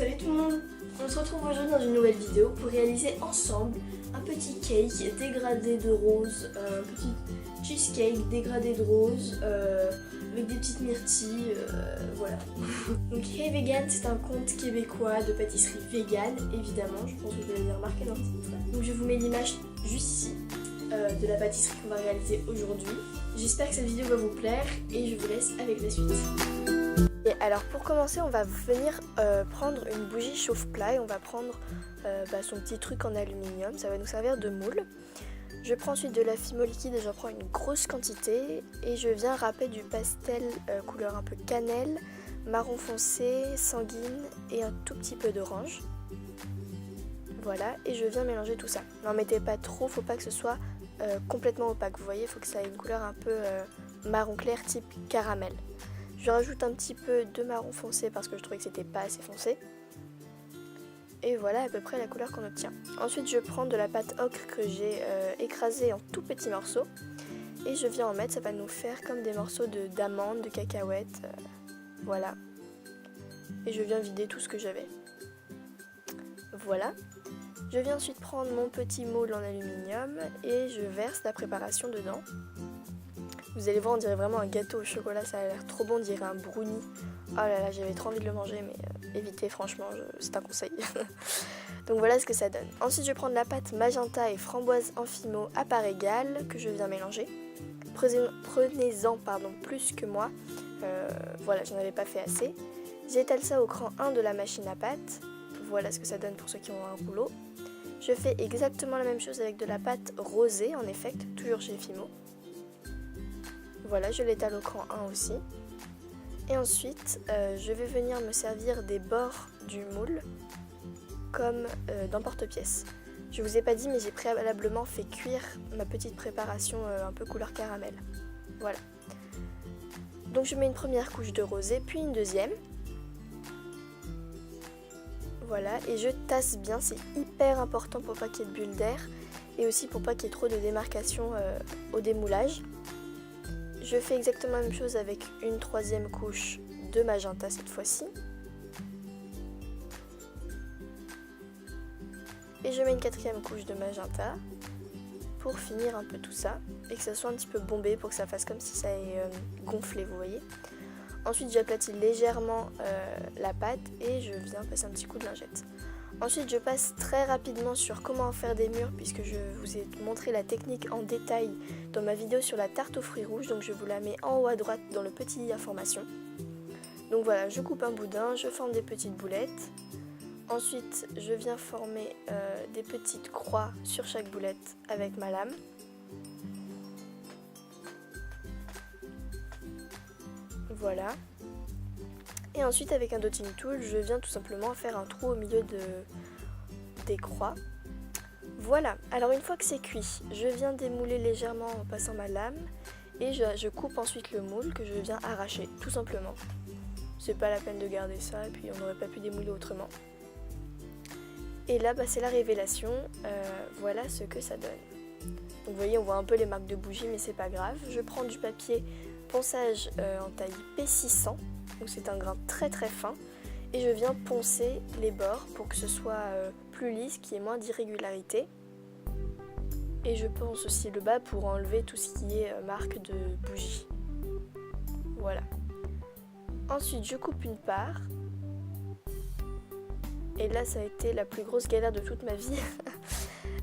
Salut tout le monde, on se retrouve aujourd'hui dans une nouvelle vidéo pour réaliser ensemble un petit cake dégradé de rose, un petit cheesecake dégradé de rose avec des petites myrtilles, voilà. Donc Hey Vegan, c'est un compte québécois de pâtisserie vegan, évidemment, je pense que vous l'avez remarqué dans le titre. Donc je vous mets l'image juste ici de la pâtisserie qu'on va réaliser aujourd'hui. J'espère que cette vidéo va vous plaire et je vous laisse avec la suite. Et alors pour commencer, on va venir prendre une bougie chauffe-plat et on va prendre son petit truc en aluminium, ça va nous servir de moule. Je prends ensuite de la fimo liquide et j'en prends une grosse quantité et je viens râper du pastel couleur un peu cannelle, marron foncé, sanguine et un tout petit peu d'orange. Voilà, et je viens mélanger tout ça. N'en mettez pas trop, faut pas que ce soit complètement opaque, vous voyez, il faut que ça ait une couleur un peu marron clair type caramel. Je rajoute un petit peu de marron foncé parce que je trouvais que c'était pas assez foncé. Et voilà à peu près la couleur qu'on obtient. Ensuite je prends de la pâte ocre que j'ai écrasée en tout petits morceaux. Et je viens en mettre, ça va nous faire comme des morceaux d'amandes, de cacahuètes. Voilà. Et je viens vider tout ce que j'avais. Voilà. Je viens ensuite prendre mon petit moule en aluminium et je verse la préparation dedans. Vous allez voir, on dirait vraiment un gâteau au chocolat, ça a l'air trop bon, on dirait un brownie. Oh là là, j'avais trop envie de le manger, mais évitez, franchement, c'est un conseil. Donc voilà ce que ça donne. Ensuite, je vais prendre la pâte magenta et framboise en fimo à part égale que je viens mélanger. Prenez-en plus que moi. Voilà, j'en avais pas fait assez. J'étale ça au cran 1 de la machine à pâte. Voilà ce que ça donne pour ceux qui ont un rouleau. Je fais exactement la même chose avec de la pâte rosée en effect, toujours chez Fimo. Voilà, je l'étale au cran 1 aussi. Et ensuite, je vais venir me servir des bords du moule comme dans porte-pièce. Je vous ai pas dit, mais j'ai préalablement fait cuire ma petite préparation un peu couleur caramel. Voilà. Donc je mets une première couche de rosé, puis une deuxième. Voilà, et je tasse bien, c'est hyper important pour pas qu'il y ait de bulles d'air et aussi pour pas qu'il y ait trop de démarcation au démoulage. Je fais exactement la même chose avec une troisième couche de magenta cette fois-ci. Et je mets une quatrième couche de magenta pour finir un peu tout ça et que ça soit un petit peu bombé pour que ça fasse comme si ça est gonflé, vous voyez. Ensuite j'aplatis légèrement la pâte et je viens passer un petit coup de lingette. Ensuite je passe très rapidement sur comment faire des mûres puisque je vous ai montré la technique en détail dans ma vidéo sur la tarte aux fruits rouges, donc je vous la mets en haut à droite dans le petit information. Donc voilà, je coupe un boudin, je forme des petites boulettes. Ensuite je viens former des petites croix sur chaque boulette avec ma lame. Voilà. Et ensuite avec un dotting tool, je viens tout simplement faire un trou au milieu des croix. Voilà, alors une fois que c'est cuit, je viens démouler légèrement en passant ma lame et je coupe ensuite le moule que je viens arracher, tout simplement. C'est pas la peine de garder ça et puis on n'aurait pas pu démouler autrement. Et là, c'est la révélation, voilà ce que ça donne. Donc vous voyez, on voit un peu les marques de bougie, mais c'est pas grave. Je prends du papier ponçage en taille P600, donc c'est un grain très très fin, et je viens poncer les bords pour que ce soit plus lisse, qu'il y ait moins d'irrégularité. Et je ponce aussi le bas pour enlever tout ce qui est marque de bougie. Voilà. Ensuite, je coupe une part. Et là, ça a été la plus grosse galère de toute ma vie.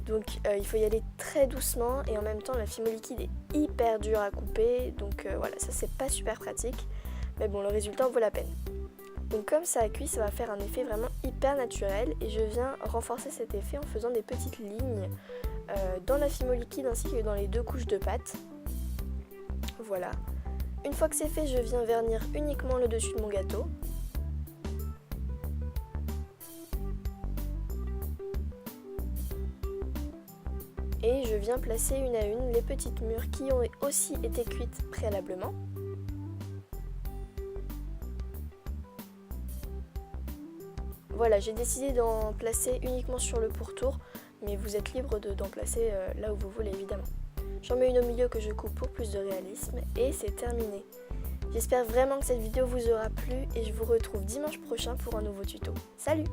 Donc il faut y aller très doucement et en même temps la fimo liquide est hyper dure à couper, donc voilà, ça c'est pas super pratique, mais bon, le résultat en vaut la peine. Donc comme ça a cuit, ça va faire un effet vraiment hyper naturel et je viens renforcer cet effet en faisant des petites lignes dans la fimo liquide ainsi que dans les deux couches de pâte. Voilà. Une fois que c'est fait, je viens vernir uniquement le dessus de mon gâteau. Et je viens placer une à une les petites mûres qui ont aussi été cuites préalablement. Voilà, j'ai décidé d'en placer uniquement sur le pourtour, mais vous êtes libre d'en placer là où vous voulez évidemment. J'en mets une au milieu que je coupe pour plus de réalisme et c'est terminé. J'espère vraiment que cette vidéo vous aura plu et je vous retrouve dimanche prochain pour un nouveau tuto. Salut!